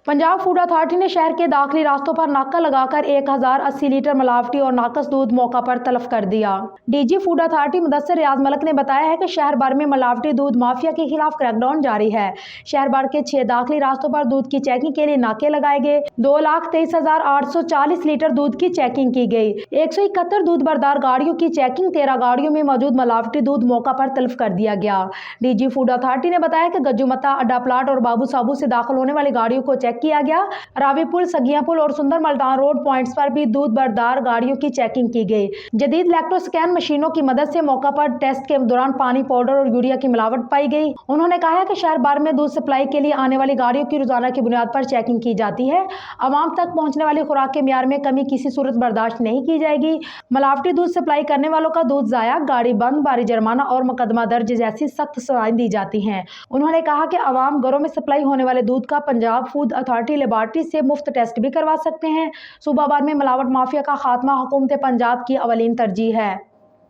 Punjab food authority ने शहर के दाखिली रास्तों पर नाका लगाकर 1080 लीटर मिलावटी और नाकस दूध मौका पर तलब कर दिया। डीजी फूड अथॉरिटी मुदस्सिर रियाज मलिक ने बताया है कि शहर भर में मिलावटी दूध माफिया के खिलाफ क्रैकडाउन जारी है। शहर भर के 6 दाखिली रास्तों पर दूध की चेकिंग के लिए नाके लगाए गए। 2,23,840 लीटर दूध की चेकिंग की गई। 171 दूध बरदार गाड़ियों की चेकिंग, 13 गाड़ियों में मौजूद मिलावटी दूध मौका पर तलब कर दिया गया। डीजी फूड अथॉरिटी ने बताया कि गज्जूमता, अड्डा प्लाट और बाबू साबू से दाखिल होने वाली गाड़ियों को चेक किया गया। रावी पुल, सगिया पुल और सुंदर मल्टान रोड पॉइंट्स पर भी दूध बरदार गाड़ियों की चेकिंग की गई। जदीद इलेक्ट्रोस्कैन मशीनों की मदद से मौका पर टेस्ट के दौरान पानी, पाउडर और यूरिया की मिलावट पाई गई। उन्होंने कहा है कि शहर भर में दूध सप्लाई के लिए आने वाली गाड़ियों की रोजाना की बुनियाद पर चेकिंग की जाती है। आवाम तक पहुंचने वाली खुराक के म्यार में कमी किसी सूरत बर्दाश्त नहीं की जाएगी। मिलावटी दूध सप्लाई करने वालों का दूध जाया, गाड़ी बंद, भारी जुर्माना और मुकदमा दर्ज जैसी सख्त सजाएं दी जाती हैं। उन्होंने कहा कि आवाम घरों में सप्लाई होने वाले दूध का पंजाब फूड अथॉरिटी लेबॉर्ट्री से मुफ्त टेस्ट भी करवा सकते हैं। सूबा भर में मिलावट माफिया का खात्मा हुकूमत पंजाब की अवलीन तरजीह है।